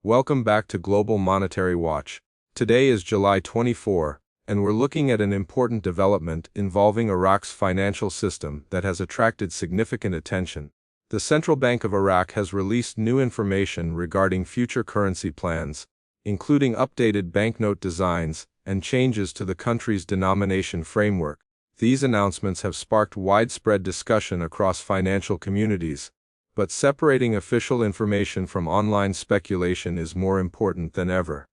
Welcome back to Global Monetary Watch. Today is July 24, and we're looking at an important development involving Iraq's financial system that has attracted significant attention. The Central Bank of Iraq has released new information regarding future currency plans, including updated banknote designs and changes to the country's denomination framework. These announcements have sparked widespread discussion across financial communities, but separating official information from online speculation is more important than ever.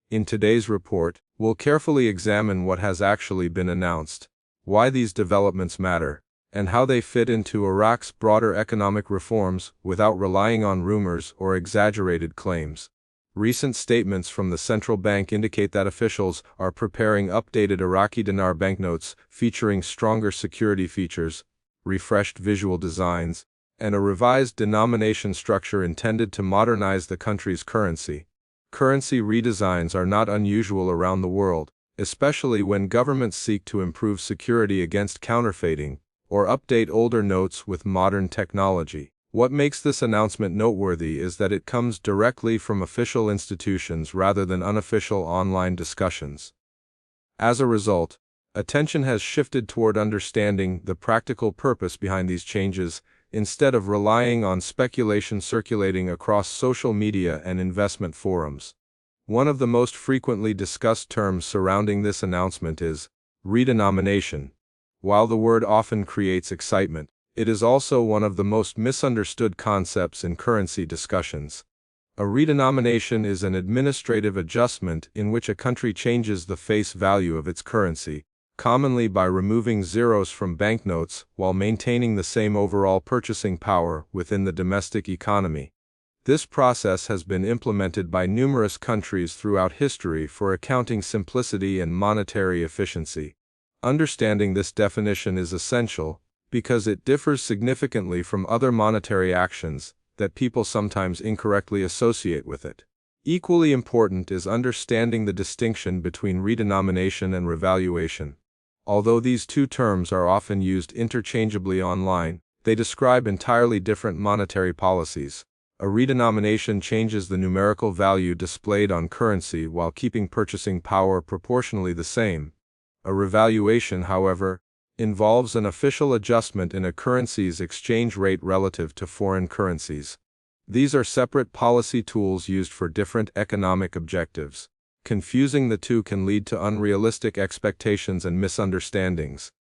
In today's report, we'll carefully examine what has actually been announced, why these developments matter, and how they fit into Iraq's broader economic reforms without relying on rumors or exaggerated claims. Recent statements from the central bank indicate that officials are preparing updated Iraqi Dinar banknotes featuring stronger security features, refreshed visual designs, and a revised denomination structure intended to modernize the country's currency. Currency redesigns are not unusual around the world, especially when governments seek to improve security against counterfeiting or update older notes with modern technology. What makes this announcement noteworthy is that it comes directly from official institutions rather than unofficial online discussions. As a result, attention has shifted toward understanding the practical purpose behind these changes, instead of relying on speculation circulating across social media and investment forums. One of the most frequently discussed terms surrounding this announcement is redenomination. While the word often creates excitement, it is also one of the most misunderstood concepts in currency discussions. A redenomination is an administrative adjustment in which a country changes the face value of its currency, commonly by removing zeros from banknotes while maintaining the same overall purchasing power within the domestic economy. This process has been implemented by numerous countries throughout history for accounting simplicity and monetary efficiency. Understanding this definition is essential because it differs significantly from other monetary actions that people sometimes incorrectly associate with it. Equally important is understanding the distinction between redenomination and revaluation. Although these two terms are often used interchangeably online, they describe entirely different monetary policies. A redenomination changes the numerical value displayed on currency while keeping purchasing power proportionally the same. A revaluation, however, involves an official adjustment in a currency's exchange rate relative to foreign currencies. These are separate policy tools used for different economic objectives. Confusing the two can lead to unrealistic expectations and misunderstandings.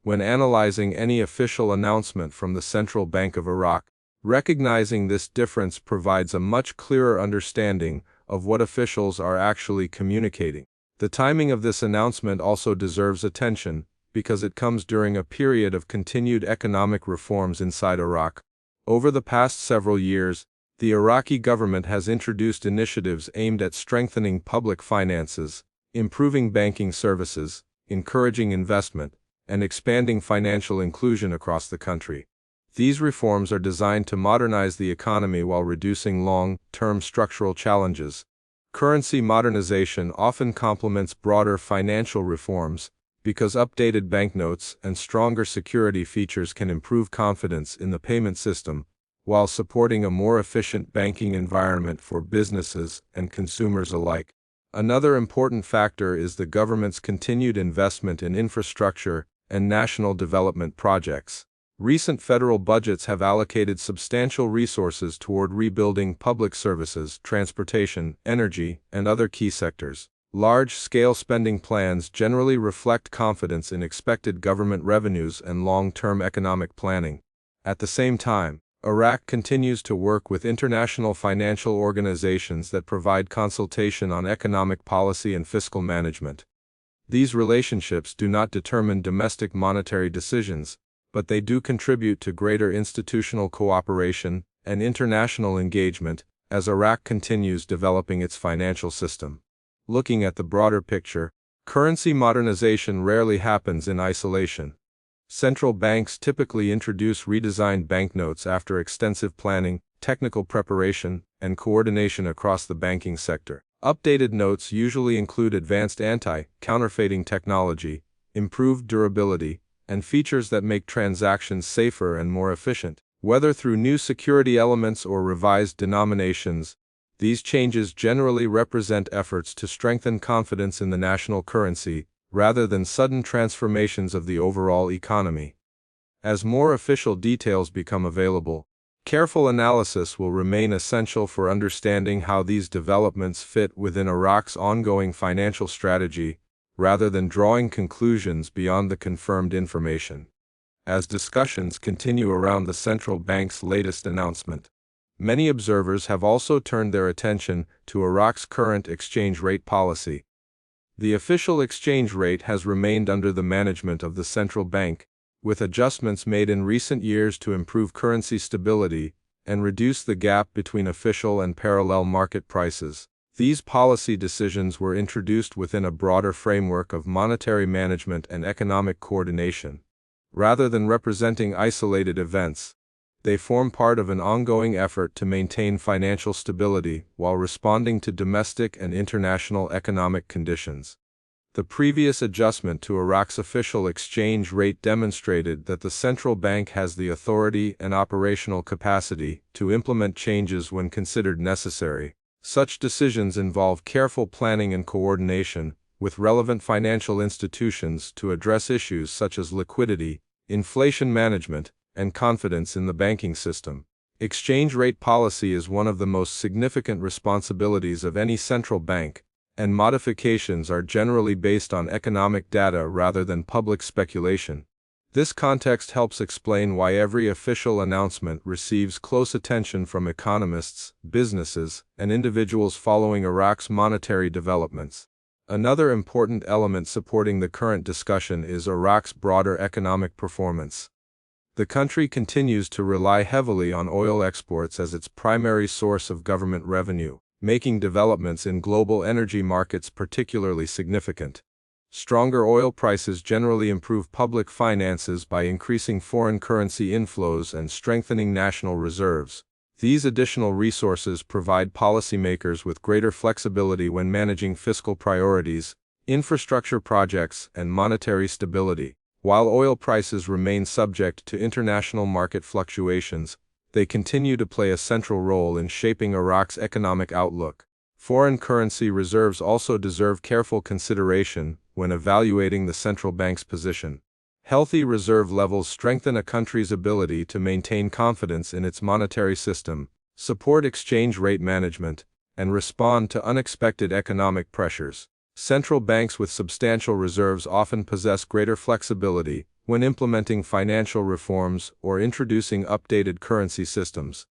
When analyzing any official announcement from the Central Bank of Iraq, recognizing this difference provides a much clearer understanding of what officials are actually communicating. The timing of this announcement also deserves attention, because it comes during a period of continued economic reforms inside Iraq. Over the past several years, the Iraqi government has introduced initiatives aimed at strengthening public finances, improving banking services, encouraging investment, and expanding financial inclusion across the country. These reforms are designed to modernize the economy while reducing long-term structural challenges. Currency modernization often complements broader financial reforms, because updated banknotes and stronger security features can improve confidence in the payment system, while supporting a more efficient banking environment for businesses and consumers alike. Another important factor is the government's continued investment in infrastructure and national development projects. Recent federal budgets have allocated substantial resources toward rebuilding public services, transportation, energy, and other key sectors. Large-scale spending plans generally reflect confidence in expected government revenues and long-term economic planning. At the same time, Iraq continues to work with international financial organizations that provide consultation on economic policy and fiscal management. These relationships do not determine domestic monetary decisions, but they do contribute to greater institutional cooperation and international engagement as Iraq continues developing its financial system. Looking at the broader picture, currency modernization rarely happens in isolation. Central banks typically introduce redesigned banknotes after extensive planning, technical preparation, and coordination across the banking sector. Updated notes usually include advanced anti-counterfeiting technology, improved durability, and features that make transactions safer and more efficient. Whether through new security elements or revised denominations, These changes generally represent efforts to strengthen confidence in the national currency, rather than sudden transformations of the overall economy. As more official details become available, careful analysis will remain essential for understanding how these developments fit within Iraq's ongoing financial strategy, rather than drawing conclusions beyond the confirmed information. As discussions continue around the central bank's latest announcement, many observers have also turned their attention to Iraq's current exchange rate policy. The official exchange rate has remained under the management of the central bank, with adjustments made in recent years to improve currency stability and reduce the gap between official and parallel market prices. These policy decisions were introduced within a broader framework of monetary management and economic coordination. Rather than representing isolated events, they form part of an ongoing effort to maintain financial stability while responding to domestic and international economic conditions. The previous adjustment to Iraq's official exchange rate demonstrated that the central bank has the authority and operational capacity to implement changes when considered necessary. Such decisions involve careful planning and coordination with relevant financial institutions to address issues such as liquidity, inflation management, and confidence in the banking system. Exchange rate policy is one of the most significant responsibilities of any central bank, and modifications are generally based on economic data rather than public speculation. This context helps explain why every official announcement receives close attention from economists, businesses, and individuals following Iraq's monetary developments. Another important element supporting the current discussion is Iraq's broader economic performance. The country continues to rely heavily on oil exports as its primary source of government revenue, making developments in global energy markets particularly significant. Stronger oil prices generally improve public finances by increasing foreign currency inflows and strengthening national reserves. These additional resources provide policymakers with greater flexibility when managing fiscal priorities, infrastructure projects, and monetary stability. While oil prices remain subject to international market fluctuations, they continue to play a central role in shaping Iraq's economic outlook. Foreign currency reserves also deserve careful consideration when evaluating the central bank's position. Healthy reserve levels strengthen a country's ability to maintain confidence in its monetary system, support exchange rate management, and respond to unexpected economic pressures. Central banks with substantial reserves often possess greater flexibility when implementing financial reforms or introducing updated currency systems.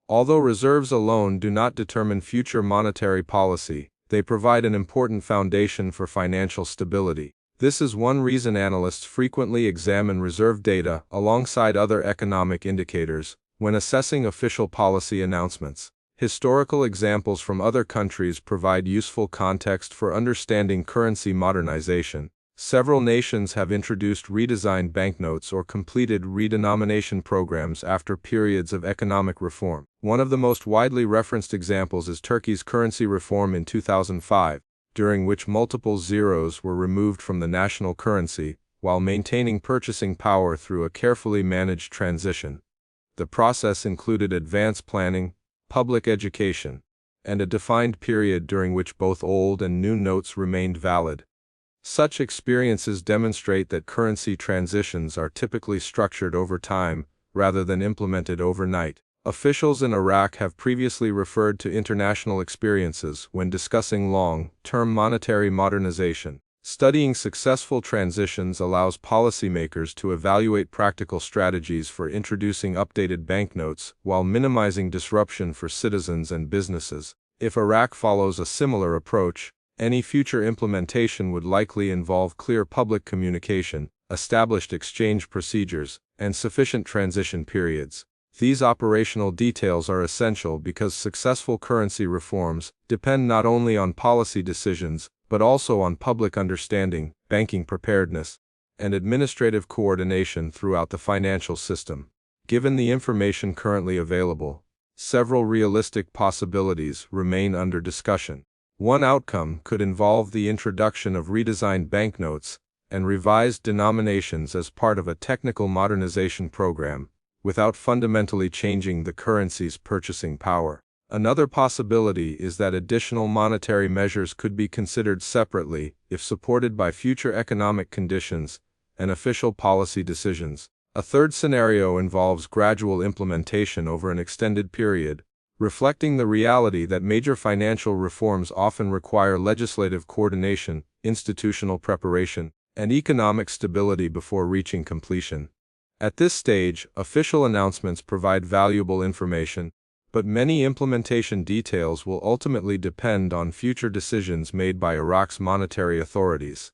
Although reserves alone do not determine future monetary policy, they provide an important foundation for financial stability. This is one reason analysts frequently examine reserve data alongside other economic indicators when assessing official policy announcements. Historical examples from other countries provide useful context for understanding currency modernization. Several nations have introduced redesigned banknotes or completed redenomination programs after periods of economic reform. One of the most widely referenced examples is Turkey's currency reform in 2005, during which multiple zeros were removed from the national currency, while maintaining purchasing power through a carefully managed transition. The process included advanced planning, public education, and a defined period during which both old and new notes remained valid. Such experiences demonstrate that currency transitions are typically structured over time, rather than implemented overnight. Officials in Iraq have previously referred to international experiences when discussing long-term monetary modernization. Studying successful transitions allows policymakers to evaluate practical strategies for introducing updated banknotes while minimizing disruption for citizens and businesses. If Iraq follows a similar approach, any future implementation would likely involve clear public communication, established exchange procedures, and sufficient transition periods. These operational details are essential because successful currency reforms depend not only on policy decisions, but also on public understanding, banking preparedness, and administrative coordination throughout the financial system. Given the information currently available, several realistic possibilities remain under discussion. One outcome could involve the introduction of redesigned banknotes and revised denominations as part of a technical modernization program, without fundamentally changing the currency's purchasing power. Another possibility is that additional monetary measures could be considered separately if supported by future economic conditions and official policy decisions. A third scenario involves gradual implementation over an extended period, reflecting the reality that major financial reforms often require legislative coordination, institutional preparation, and economic stability before reaching completion. At this stage, official announcements provide valuable information, but many implementation details will ultimately depend on future decisions made by Iraq's monetary authorities.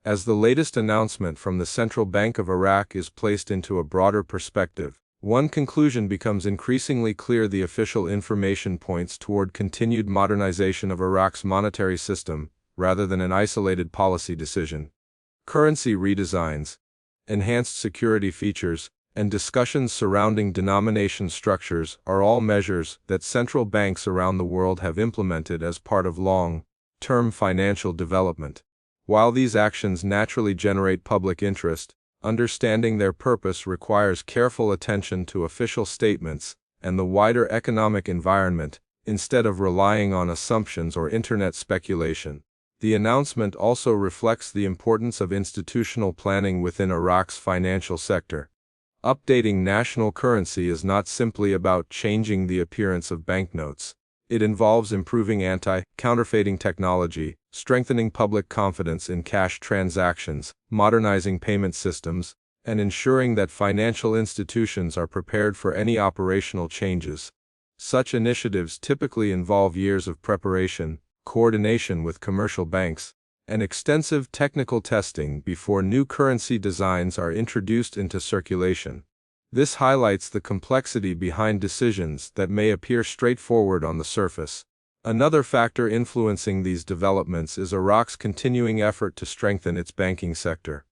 As the latest announcement from the Central Bank of Iraq is placed into a broader perspective, one conclusion becomes increasingly clear: the official information points toward continued modernization of Iraq's monetary system, rather than an isolated policy decision. Currency redesigns, enhanced security features, and discussions surrounding denomination structures are all measures that central banks around the world have implemented as part of long-term financial development. While these actions naturally generate public interest, understanding their purpose requires careful attention to official statements and the wider economic environment, instead of relying on assumptions or internet speculation. The announcement also reflects the importance of institutional planning within Iraq's financial sector. Updating national currency is not simply about changing the appearance of banknotes. It involves improving anti-counterfeiting technology, strengthening public confidence in cash transactions, modernizing payment systems, and ensuring that financial institutions are prepared for any operational changes. Such initiatives typically involve years of preparation, coordination with commercial banks, and extensive technical testing before new currency designs are introduced into circulation. This highlights the complexity behind decisions that may appear straightforward on the surface. Another factor influencing these developments is Iraq's continuing effort to strengthen its banking sector.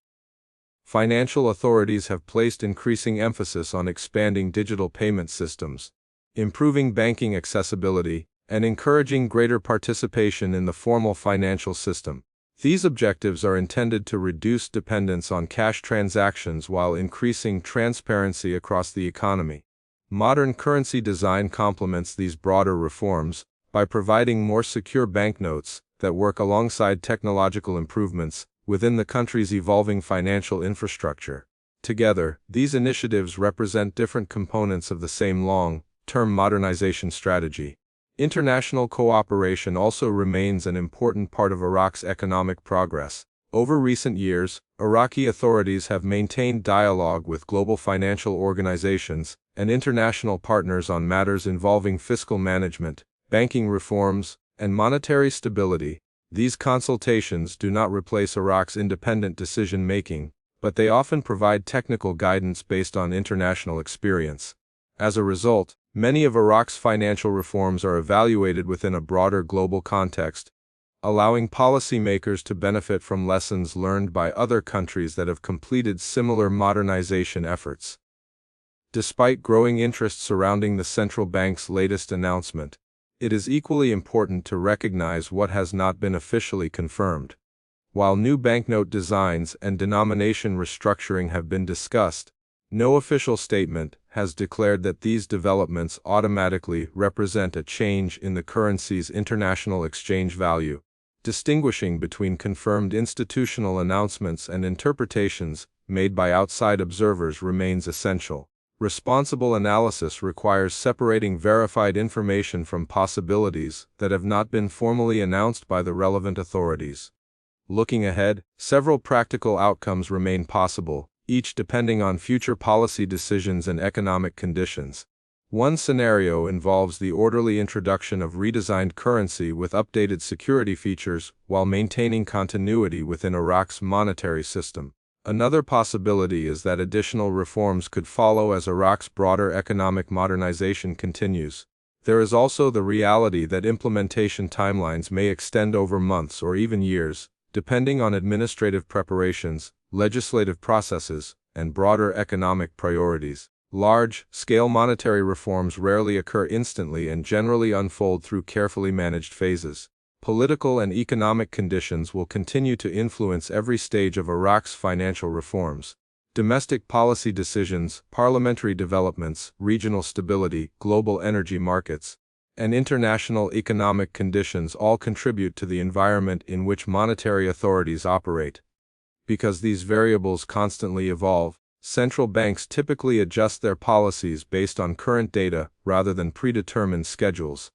Financial authorities have placed increasing emphasis on expanding digital payment systems, improving banking accessibility, and encouraging greater participation in the formal financial system. These objectives are intended to reduce dependence on cash transactions while increasing transparency across the economy. Modern currency design complements these broader reforms by providing more secure banknotes that work alongside technological improvements within the country's evolving financial infrastructure. Together, these initiatives represent different components of the same long-term modernization strategy. International cooperation also remains an important part of Iraq's economic progress. Over recent years, Iraqi authorities have maintained dialogue with global financial organizations and international partners on matters involving fiscal management, banking reforms, and monetary stability. These consultations do not replace Iraq's independent decision-making, but they often provide technical guidance based on international experience. As a result, many of Iraq's financial reforms are evaluated within a broader global context, allowing policymakers to benefit from lessons learned by other countries that have completed similar modernization efforts. Despite growing interest surrounding the central bank's latest announcement, it is equally important to recognize what has not been officially confirmed. While new banknote designs and denomination restructuring have been discussed, no official statement has declared that these developments automatically represent a change in the currency's international exchange value. Distinguishing between confirmed institutional announcements and interpretations made by outside observers remains essential. Responsible analysis requires separating verified information from possibilities that have not been formally announced by the relevant authorities. Looking ahead, several practical outcomes remain possible, each depending on future policy decisions and economic conditions. One scenario involves the orderly introduction of redesigned currency with updated security features while maintaining continuity within Iraq's monetary system. Another possibility is that additional reforms could follow as Iraq's broader economic modernization continues. There is also the reality that implementation timelines may extend over months or even years, depending on administrative preparations, legislative processes, and broader economic priorities. Large-scale monetary reforms rarely occur instantly and generally unfold through carefully managed phases. Political and economic conditions will continue to influence every stage of Iraq's financial reforms. Domestic policy decisions, parliamentary developments, regional stability, global energy markets, and international economic conditions all contribute to the environment in which monetary authorities operate. Because these variables constantly evolve, central banks typically adjust their policies based on current data rather than predetermined schedules.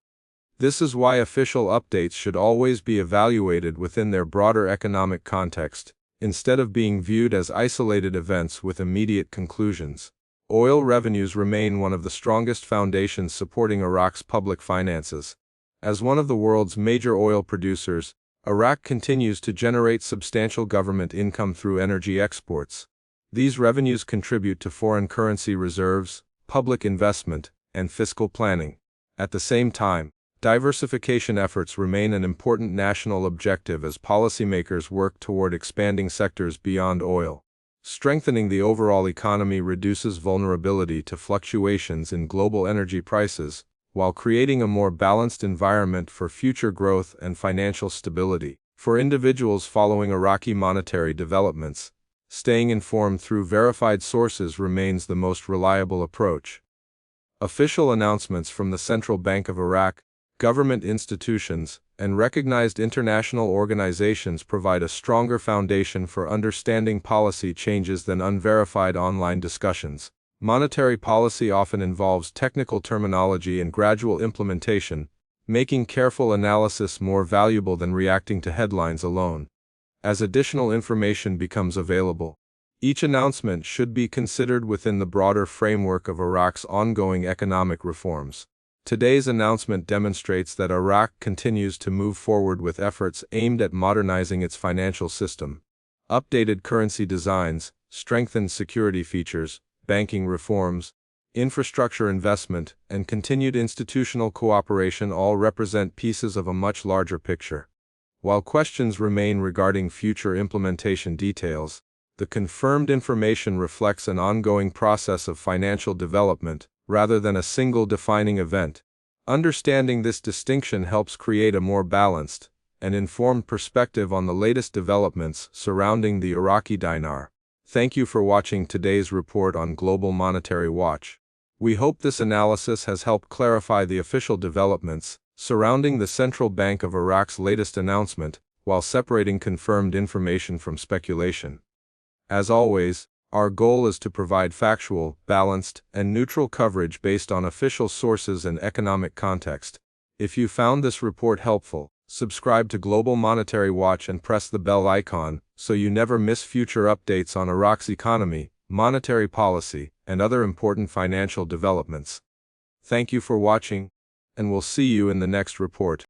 This is why official updates should always be evaluated within their broader economic context, instead of being viewed as isolated events with immediate conclusions. Oil revenues remain one of the strongest foundations supporting Iraq's public finances. As one of the world's major oil producers, Iraq continues to generate substantial government income through energy exports. These revenues contribute to foreign currency reserves, public investment, and fiscal planning. At the same time, diversification efforts remain an important national objective as policymakers work toward expanding sectors beyond oil. Strengthening the overall economy reduces vulnerability to fluctuations in global energy prices, while creating a more balanced environment for future growth and financial stability. For individuals following Iraqi monetary developments, staying informed through verified sources remains the most reliable approach. Official announcements from the Central Bank of Iraq, government institutions, and recognized international organizations provide a stronger foundation for understanding policy changes than unverified online discussions. Monetary policy often involves technical terminology and gradual implementation, making careful analysis more valuable than reacting to headlines alone. As additional information becomes available, each announcement should be considered within the broader framework of Iraq's ongoing economic reforms. Today's announcement demonstrates that Iraq continues to move forward with efforts aimed at modernizing its financial system. Updated currency designs, strengthened security features, banking reforms, infrastructure investment, and continued institutional cooperation all represent pieces of a much larger picture. While questions remain regarding future implementation details, the confirmed information reflects an ongoing process of financial development, rather than a single defining event. Understanding this distinction helps create a more balanced and informed perspective on the latest developments surrounding the Iraqi dinar. Thank you for watching today's report on Global Monetary Watch. We hope this analysis has helped clarify the official developments surrounding the Central Bank of Iraq's latest announcement, while separating confirmed information from speculation. As always, our goal is to provide factual, balanced, and neutral coverage based on official sources and economic context. If you found this report helpful, subscribe to Global Monetary Watch and press the bell icon so you never miss future updates on Iraq's economy, monetary policy, and other important financial developments. Thank you for watching, and we'll see you in the next report.